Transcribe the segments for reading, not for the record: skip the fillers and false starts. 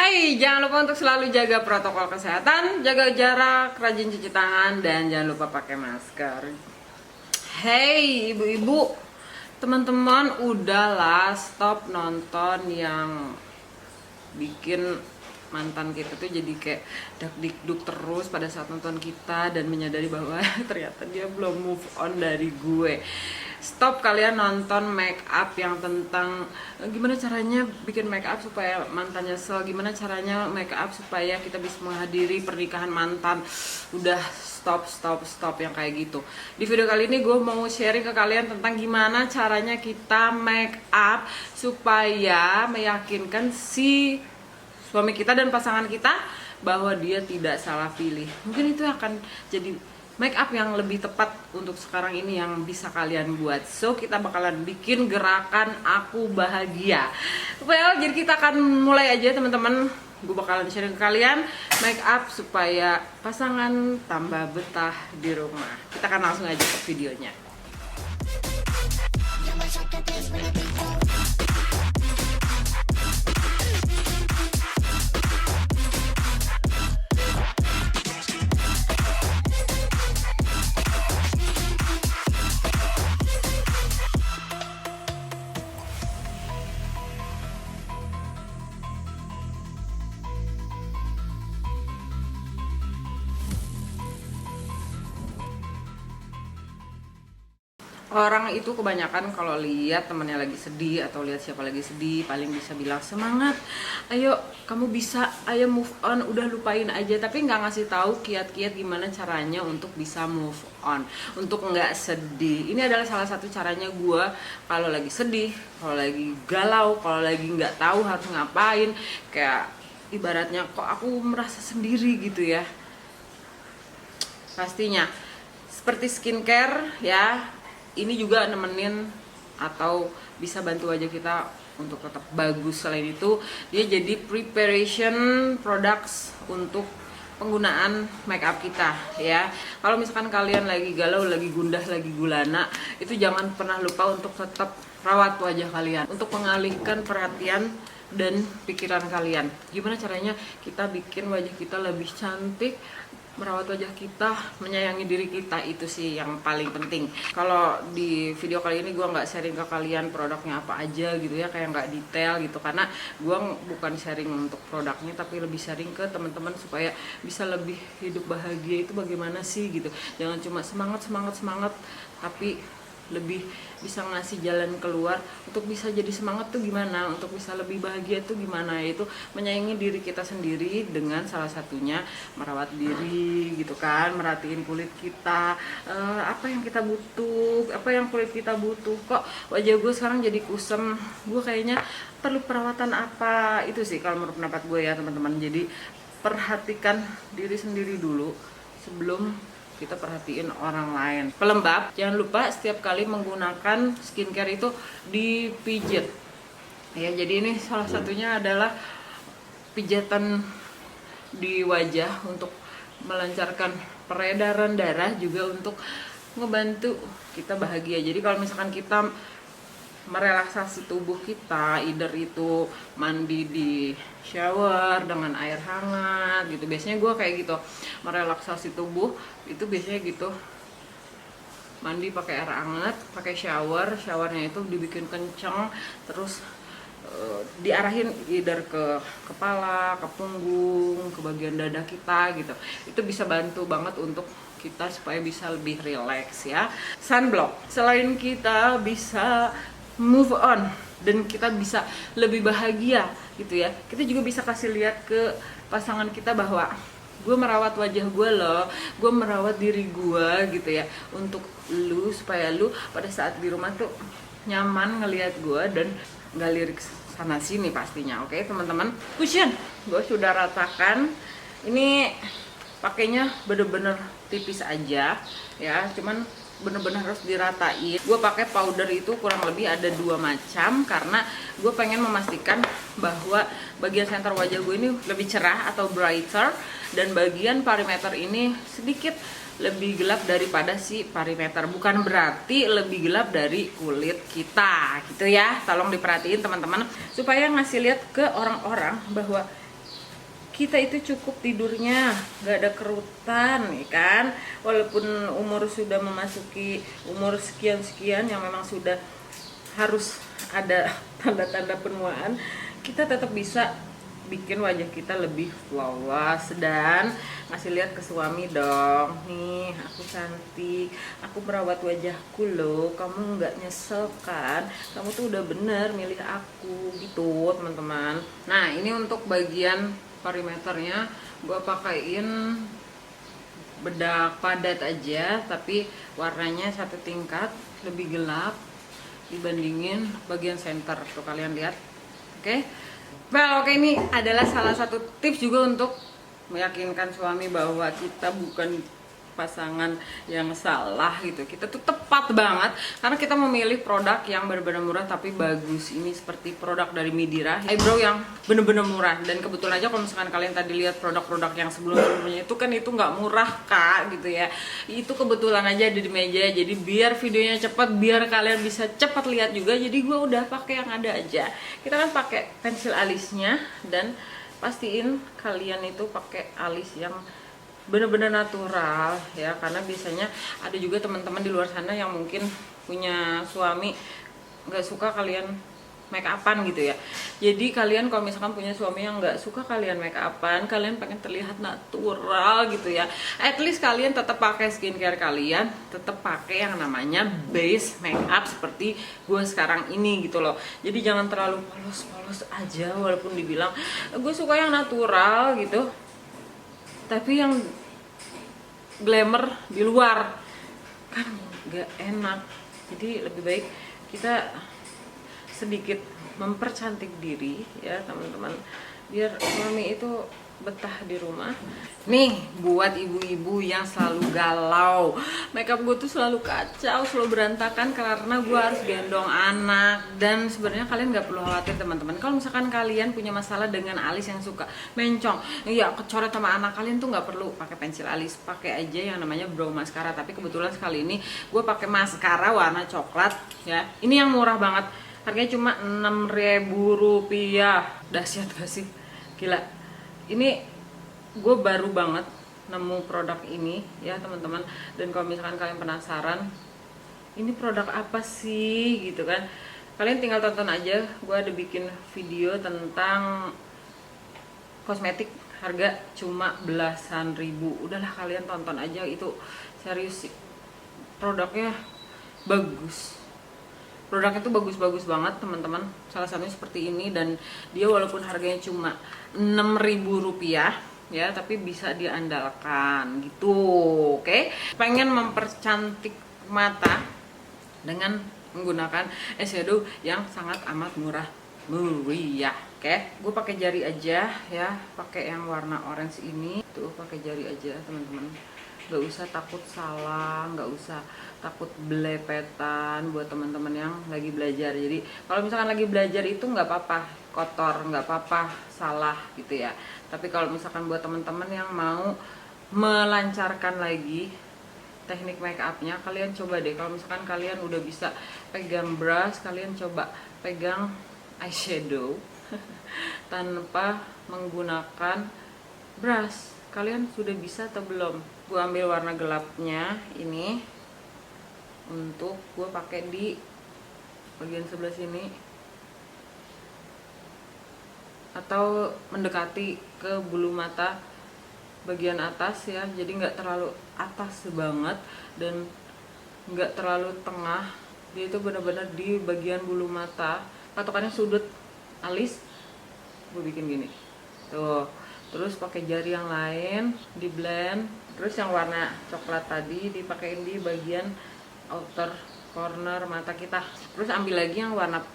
Hai, jangan lupa untuk selalu jaga protokol kesehatan, jaga jarak, rajin cuci tangan, dan jangan lupa pakai masker. Hey, ibu-ibu, teman-teman, udahlah stop nonton yang bikin mantan kita tuh jadi kayak dak-dikduk terus pada saat nonton kita dan menyadari bahwa ternyata dia belum move on dari gue. Stop kalian nonton make up yang tentang gimana caranya bikin make up supaya mantan nyesel, gimana caranya make up supaya kita bisa menghadiri pernikahan mantan. Udah stop yang kayak gitu. Di video kali ini gue mau sharing ke kalian tentang gimana caranya kita make up supaya meyakinkan si suami kita dan pasangan kita bahwa dia tidak salah pilih. Mungkin itu akan jadi make up yang lebih tepat untuk sekarang ini yang bisa kalian buat. So kita bakalan bikin gerakan aku bahagia. Well, jadi kita akan mulai aja teman-teman. Gue bakalan sharing ke kalian make up supaya pasangan tambah betah di rumah. Kita akan langsung aja ke videonya. Orang itu kebanyakan kalau lihat temannya lagi sedih atau lihat siapa lagi sedih paling bisa bilang semangat, ayo kamu bisa, ayo move on, udah lupain aja, tapi nggak ngasih tahu kiat-kiat gimana caranya untuk bisa move on, untuk nggak sedih. Ini adalah salah satu caranya gue kalau lagi sedih, kalau lagi galau, kalau lagi nggak tahu harus ngapain, kayak ibaratnya kok aku merasa sendiri gitu ya. Pastinya seperti skincare ya. Ini juga nemenin atau bisa bantu wajah kita untuk tetap bagus. Selain itu, dia jadi preparation products untuk penggunaan make up kita ya. Kalau misalkan kalian lagi galau, lagi gundah, lagi gulana, itu jangan pernah lupa untuk tetap rawat wajah kalian untuk mengalihkan perhatian dan pikiran kalian. Gimana caranya kita bikin wajah kita lebih cantik, merawat wajah kita, menyayangi diri kita, itu sih yang paling penting. Kalau di video kali ini gue nggak sharing ke kalian produknya apa aja gitu ya, kayak nggak detail gitu, karena gue bukan sharing untuk produknya tapi lebih sharing ke teman-teman supaya bisa lebih hidup bahagia itu bagaimana sih gitu. Jangan cuma semangat tapi lebih bisa ngasih jalan keluar untuk bisa jadi semangat tuh gimana, untuk bisa lebih bahagia tuh gimana, yaitu menyayangi diri kita sendiri dengan salah satunya merawat diri gitu kan, merhatiin kulit kita, apa yang kita butuh, apa yang kulit kita butuh. Kok wajah gue sekarang jadi kusem, gue kayaknya perlu perawatan apa, itu sih kalau menurut pendapat gue ya teman-teman. Jadi perhatikan diri sendiri dulu sebelum kita perhatiin orang lain. Pelembab, jangan lupa setiap kali menggunakan skincare itu dipijit ya. Jadi ini salah satunya adalah pijatan di wajah untuk melancarkan peredaran darah, juga untuk ngebantu kita bahagia. Jadi kalau misalkan kita merelaksasi tubuh kita, either itu mandi di shower dengan air hangat gitu, biasanya gue kayak gitu merelaksasi tubuh itu biasanya gitu, mandi pakai air hangat, pakai showernya itu dibikin kenceng, terus diarahin either ke kepala, ke punggung, ke bagian dada kita gitu. Itu bisa bantu banget untuk kita supaya bisa lebih relax ya. Sunblock, selain kita bisa move on dan kita bisa lebih bahagia gitu ya, kita juga bisa kasih lihat ke pasangan kita bahwa gue merawat wajah gue loh, gue merawat diri gue gitu ya, untuk lu, supaya lu pada saat di rumah tuh nyaman ngelihat gue dan nggak lirik sana sini pastinya. Oke teman-teman, cushion gue sudah ratakan, ini pakainya bener-bener tipis aja ya, cuman bener-bener harus diratain. Gue pakai powder itu kurang lebih ada 2 macam karena gue pengen memastikan bahwa bagian center wajah gue ini lebih cerah atau brighter, dan bagian perimeter ini sedikit lebih gelap daripada si perimeter. Bukan berarti lebih gelap dari kulit kita gitu ya. Tolong diperhatiin teman-teman supaya ngasih lihat ke orang-orang bahwa kita itu cukup tidurnya, nggak ada kerutan, ya kan? Walaupun umur sudah memasuki umur sekian-sekian yang memang sudah harus ada tanda-tanda penuaan, kita tetap bisa bikin wajah kita lebih flawless dan ngasih lihat ke suami dong, nih aku cantik, aku merawat wajahku loh, kamu nggak nyesel kan, kamu tuh udah bener milih aku gitu teman-teman. Nah ini untuk bagian perimeternya gue pakaiin bedak padat aja, tapi warnanya satu tingkat lebih gelap dibandingin bagian center tuh, kalian lihat. Oke. Well, oke, ini adalah salah satu tips juga untuk meyakinkan suami bahwa kita bukan pasangan yang salah gitu. Kita tuh tepat banget karena kita memilih produk yang benar-benar murah tapi bagus. Ini seperti produk dari Midira, eyebrow yang bener-bener murah. Dan kebetulan aja kalau misalkan kalian tadi lihat produk-produk yang sebelum-sebelumnya itu kan itu nggak murah kak gitu ya. Itu kebetulan aja ada di meja. Jadi biar videonya cepat, biar kalian bisa cepat lihat juga. Jadi gue udah pakai yang ada aja. Kita kan pakai pensil alisnya dan pastiin kalian itu pakai alis yang bener-bener natural ya, karena biasanya ada juga teman-teman di luar sana yang mungkin punya suami nggak suka kalian make upan gitu ya. Jadi kalian kalau misalkan punya suami yang nggak suka kalian make upan, kalian pengen terlihat natural gitu ya, at least kalian tetap pakai skincare kalian, tetap pakai yang namanya base make up seperti gue sekarang ini gitu loh. Jadi jangan terlalu polos-polos aja, walaupun dibilang gue suka yang natural gitu, tapi yang glamour di luar kan gak enak. Jadi lebih baik kita sedikit mempercantik diri ya teman-teman, biar suami itu betah di rumah. Nih buat ibu-ibu yang selalu galau, makeup gue tuh selalu kacau, selalu berantakan karena gue harus gendong anak. Dan sebenarnya kalian nggak perlu khawatir teman-teman, kalau misalkan kalian punya masalah dengan alis yang suka mencong, ya kecoret sama anak kalian tuh nggak perlu pakai pensil alis, pakai aja yang namanya brow mascara. Tapi kebetulan sekali ini gue pakai maskara warna coklat ya, ini yang murah banget, harganya cuma Rp6.000. Dahsyat gak sih, gila. Ini gue baru banget nemu produk ini ya teman-teman. Dan kalau misalkan kalian penasaran ini produk apa sih gitu kan, kalian tinggal tonton aja. Gue ada bikin video tentang kosmetik harga cuma belasan ribu. Udahlah kalian tonton aja, itu serius sih, produknya bagus. Produknya tuh bagus-bagus banget teman-teman. Salah satunya seperti ini, dan dia walaupun harganya cuma Rp6.000 ya, tapi bisa diandalkan gitu. Oke. Pengen mempercantik mata dengan menggunakan eyeshadow yang sangat amat murah meriah. Oke, gue pakai jari aja ya, pakai yang warna orange ini tuh, pakai jari aja teman-teman. Gak usah takut salah, gak usah takut belepetan buat teman-teman yang lagi belajar. Jadi kalau misalkan lagi belajar itu nggak apa-apa kotor, nggak apa-apa salah gitu ya. Tapi kalau misalkan buat teman-teman yang mau melancarkan lagi teknik make upnya, kalian coba deh, kalau misalkan kalian udah bisa pegang brush, kalian coba pegang eyeshadow tanpa menggunakan brush. Kalian sudah bisa atau belum? Gue ambil warna gelapnya ini untuk gue pakai di bagian sebelah sini atau mendekati ke bulu mata bagian atas ya. Jadi nggak terlalu atas banget dan nggak terlalu tengah, dia itu benar-benar di bagian bulu mata. Patokannya sudut alis gue bikin gini tuh. Terus pakai jari yang lain di blend. Terus yang warna coklat tadi dipakein di bagian outer corner mata kita. Terus ambil lagi yang warna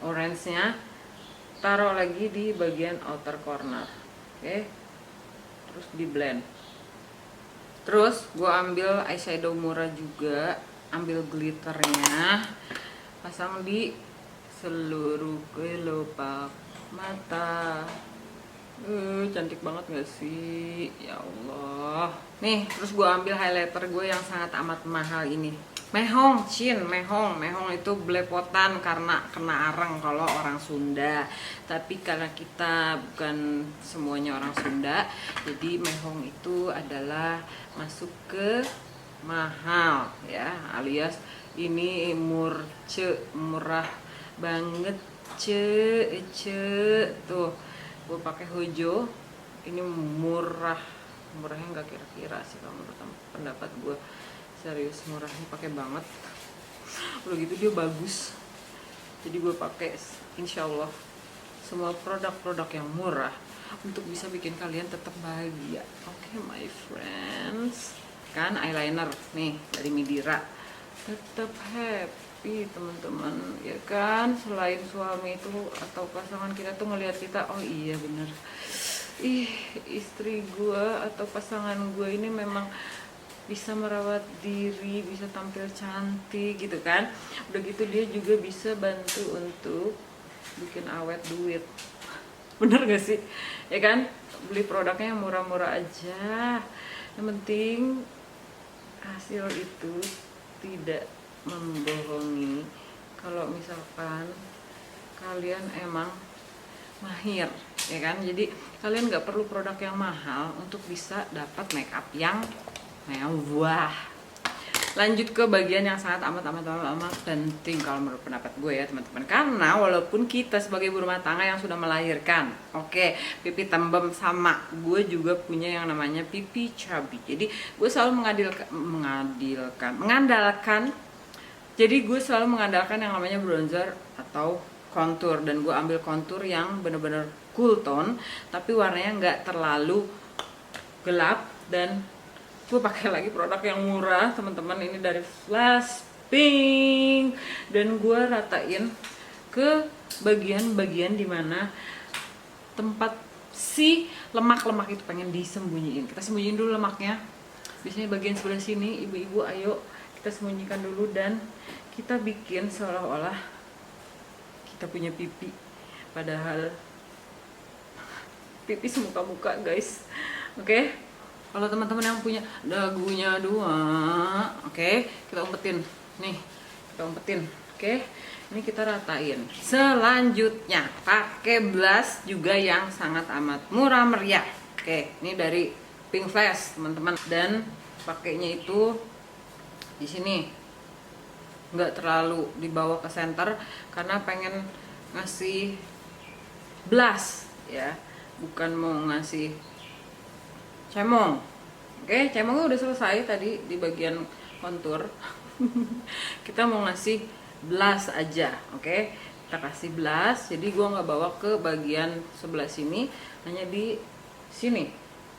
orange nya, taruh lagi di bagian outer corner. Oke. Terus di blend. Terus gue ambil eyeshadow murah juga, ambil glitternya, pasang di seluruh kelopak mata. Cantik banget gak sih? Ya Allah. Nih, terus gue ambil highlighter gue yang sangat amat mahal ini. Mehong, mehong itu belepotan karena kena arang kalau orang Sunda. Tapi karena kita bukan semuanya orang Sunda, jadi mehong itu adalah masuk ke mahal ya, alias ini murah banget tuh. Gue pakai Hojo, ini murahnya nggak kira-kira sih kalau menurut pendapat gue. Serius murahnya pakai banget, udah gitu dia bagus, jadi gue pakai. Insya Allah semua produk-produk yang murah untuk bisa bikin kalian tetap bahagia. Oke, my friends, kan eyeliner nih dari Midira, tetap happy teman-teman ya kan. Selain suami itu atau pasangan kita tuh ngelihat kita, oh iya bener, istri gue atau pasangan gue ini memang bisa merawat diri, bisa tampil cantik gitu kan. Udah gitu dia juga bisa bantu untuk bikin awet duit. Bener gak sih? Ya kan? Beli produknya yang murah-murah aja. Yang penting hasil itu tidak membohongi. Kalau misalkan kalian emang mahir, ya kan? Jadi kalian gak perlu produk yang mahal untuk bisa dapat make up yang mewah. Lanjut ke bagian yang sangat amat penting kalau menurut pendapat gue ya teman-teman. Karena walaupun kita sebagai ibu rumah tangga yang sudah melahirkan, oke, pipi tembem sama, gue juga punya yang namanya pipi cabi. Jadi gue selalu mengandalkan. Jadi gue selalu mengandalkan yang namanya bronzer atau contour, dan gue ambil contour yang bener-bener cool tone tapi warnanya nggak terlalu gelap. Dan gue pakai lagi produk yang murah teman-teman, ini dari Flash Pink, dan gue ratain ke bagian-bagian dimana tempat si lemak-lemak itu pengen disembunyiin. Kita sembunyiin dulu lemaknya, biasanya bagian sebelah sini. Ibu-ibu ayo kita sembunyikan dulu, dan kita bikin seolah-olah kita punya pipi, padahal pipi semuka-muka guys. Oke? Kalau teman-teman yang punya dagunya dua, oke, kita umpetin. Nih, kita umpetin. Oke, ini kita ratain. Selanjutnya, pakai blush juga yang sangat amat murah meriah. Oke, ini dari Pink Flash, teman-teman. Dan pakainya itu di sini. Nggak terlalu dibawa ke center karena pengen ngasih blush ya, bukan mau ngasih cemong. Oke, cemongnya udah selesai tadi di bagian kontur. Kita mau ngasih blush aja. Oke, kita kasih blush. Jadi gua nggak bawa ke bagian sebelah sini, hanya di sini.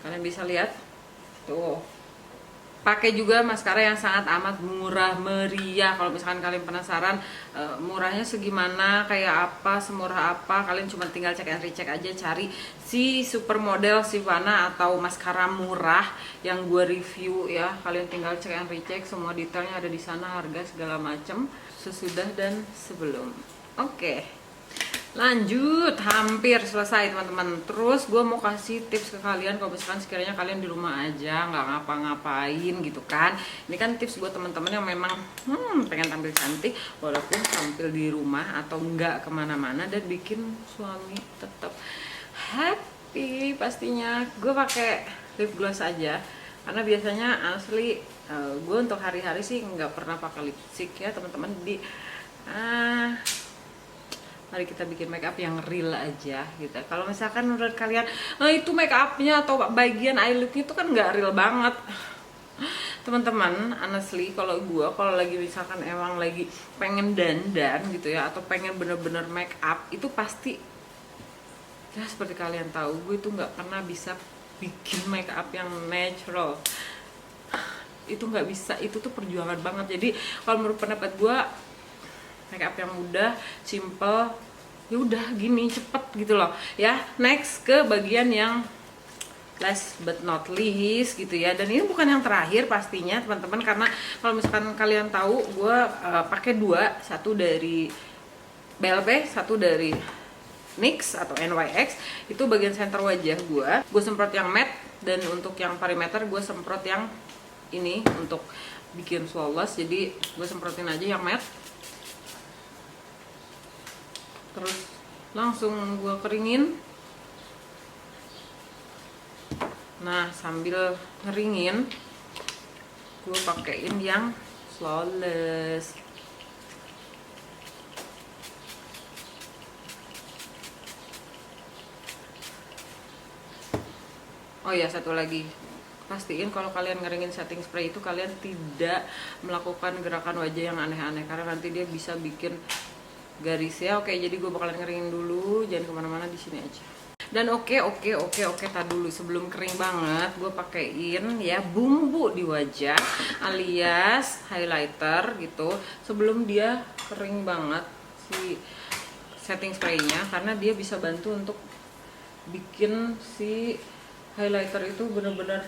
Kalian bisa lihat tuh. Pakai juga maskara yang sangat amat murah meriah. Kalau misalkan kalian penasaran murahnya segimana, kayak apa, semurah apa, kalian cuma tinggal cek and recheck aja, cari si supermodel Sivana atau maskara murah yang gue review ya. Kalian tinggal cek and recheck, semua detailnya ada di sana, harga segala macem, sesudah dan sebelum. Oke. Lanjut, hampir selesai teman-teman. Terus gue mau kasih tips ke kalian kalau misalkan sekiranya kalian di rumah aja nggak ngapa-ngapain gitu kan. Ini kan tips buat teman-teman yang memang pengen tampil cantik walaupun tampil di rumah atau nggak kemana-mana, dan bikin suami tetap happy. Pastinya gue pakai lip gloss aja karena biasanya asli gue untuk hari-hari sih nggak pernah pakai lipstick ya teman-teman. Di mari kita bikin make up yang real aja gitu. Kalau misalkan menurut kalian itu make upnya atau bagian eye looknya itu kan nggak real banget teman-teman. Honestly kalau lagi misalkan emang lagi pengen dandan gitu ya, atau pengen bener-bener make up, itu pasti ya seperti kalian tahu, gue itu nggak pernah bisa bikin make up yang natural. Itu nggak bisa, itu tuh perjuangan banget. Jadi kalau menurut pendapat gue, make up yang mudah, simple, ya udah gini cepet gitu loh ya. Next ke bagian yang last but not least gitu ya, dan ini bukan yang terakhir pastinya teman-teman, karena kalau misalkan kalian tahu gue pakai dua, satu dari BLP, satu dari NYX atau NYX. Itu bagian center wajah gue semprot yang matte, dan untuk yang perimeter gue semprot yang ini untuk bikin flawless. Jadi gue semprotin aja yang matte, terus langsung gue keringin. Nah, sambil ngeringin gue pakein yang flawless. Oh ya, satu lagi, pastiin kalau kalian ngeringin setting spray itu kalian tidak melakukan gerakan wajah yang aneh-aneh, karena nanti dia bisa bikin garis ya. Oke, jadi gue bakalan ngeringin dulu, jangan kemana-mana, di sini aja. Dan oke, tar dulu, sebelum kering banget gue pakein ya bumbu di wajah alias highlighter gitu, sebelum dia kering banget si setting spraynya, karena dia bisa bantu untuk bikin si highlighter itu bener-bener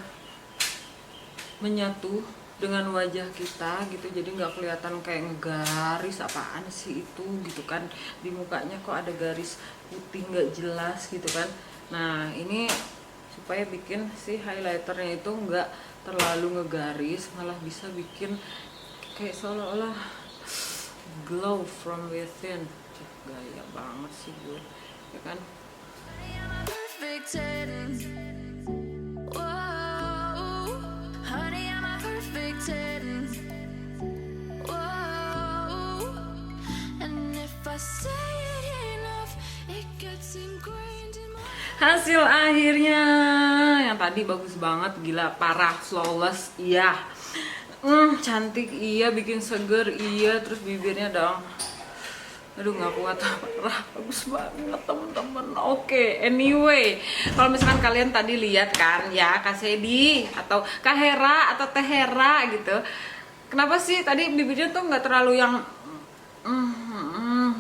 menyatu dengan wajah kita gitu, jadi nggak kelihatan kayak ngegaris apaan sih itu gitu kan, di mukanya kok ada garis putih nggak jelas gitu kan. Nah, ini supaya bikin si highlighternya itu nggak terlalu ngegaris, malah bisa bikin kayak seolah-olah glow from within. Gaya banget sih gue, ya kan. Hasil akhirnya yang tadi bagus banget, gila, parah, flawless, iya, cantik, iya, bikin seger, iya, terus bibirnya dong, aduh nggak kuat, parah, bagus banget temen-temen. Oke, anyway, kalau misalkan kalian tadi lihat kan ya Kak Sedi atau Kak Hera atau Teh Hera gitu, kenapa sih tadi bibirnya tuh nggak terlalu yang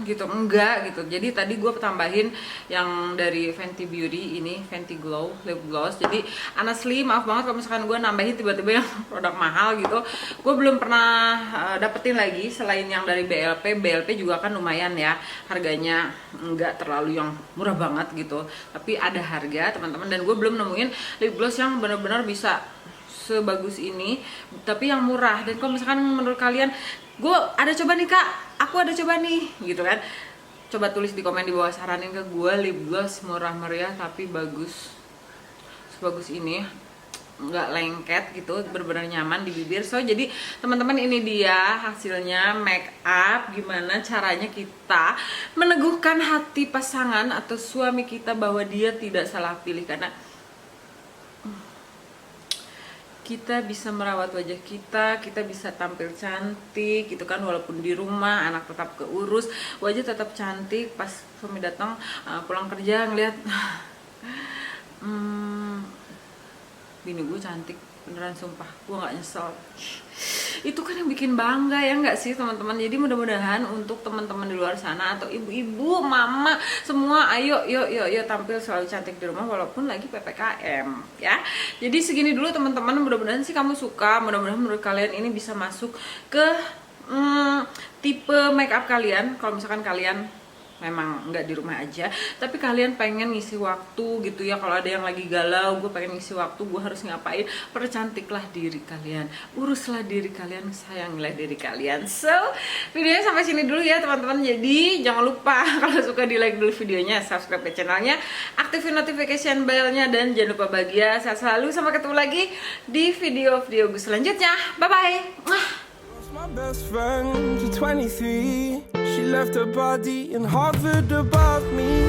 gitu, enggak gitu. Jadi tadi gue tambahin yang dari Fenty Beauty ini, Fenty Glow Lip Gloss. Jadi honestly maaf banget kalau misalkan gue nambahin tiba-tiba yang produk mahal gitu. Gue belum pernah dapetin lagi selain yang dari BLP. BLP juga kan lumayan ya harganya, enggak terlalu yang murah banget gitu, tapi ada harga teman-teman. Dan gue belum nemuin lip gloss yang benar-benar bisa sebagus ini tapi yang murah. Dan kalau misalkan menurut kalian, gue ada coba nih Kak, aku ada coba nih gitu kan, coba tulis di komen di bawah, saranin ke gue lip gloss murah meriah tapi bagus sebagus ini, nggak lengket gitu, benar-benar nyaman di bibir. So jadi teman-teman, ini dia hasilnya make up, gimana caranya kita meneguhkan hati pasangan atau suami kita bahwa dia tidak salah pilih, karena kita bisa merawat wajah kita, kita bisa tampil cantik gitu kan, walaupun di rumah anak tetap keurus, wajah tetap cantik. Pas suami datang pulang kerja ngeliat bini gue cantik beneran, sumpah gue nggak nyesel. Itu kan yang bikin bangga ya nggak sih teman-teman. Jadi mudah-mudahan untuk teman-teman di luar sana atau ibu-ibu, mama semua, ayo yuk tampil selalu cantik di rumah walaupun lagi PPKM ya. Jadi segini dulu teman-teman, mudah-mudahan sih kamu suka, mudah-mudahan menurut kalian ini bisa masuk ke tipe make up kalian. Kalau misalkan kalian memang nggak di rumah aja, tapi kalian pengen ngisi waktu gitu ya, kalau ada yang lagi galau, gue pengen ngisi waktu, gue harus ngapain, percantiklah diri kalian, uruslah diri kalian, sayangilah diri kalian. So videonya sampai sini dulu ya teman-teman. Jadi jangan lupa kalau suka di like dulu videonya, subscribe ke channelnya, aktifin notification bellnya, dan jangan lupa bahagia, sehat selalu. Sampai ketemu lagi di video-video gue selanjutnya. Bye bye. My best friend, she's 23. She left her body in Harvard above me.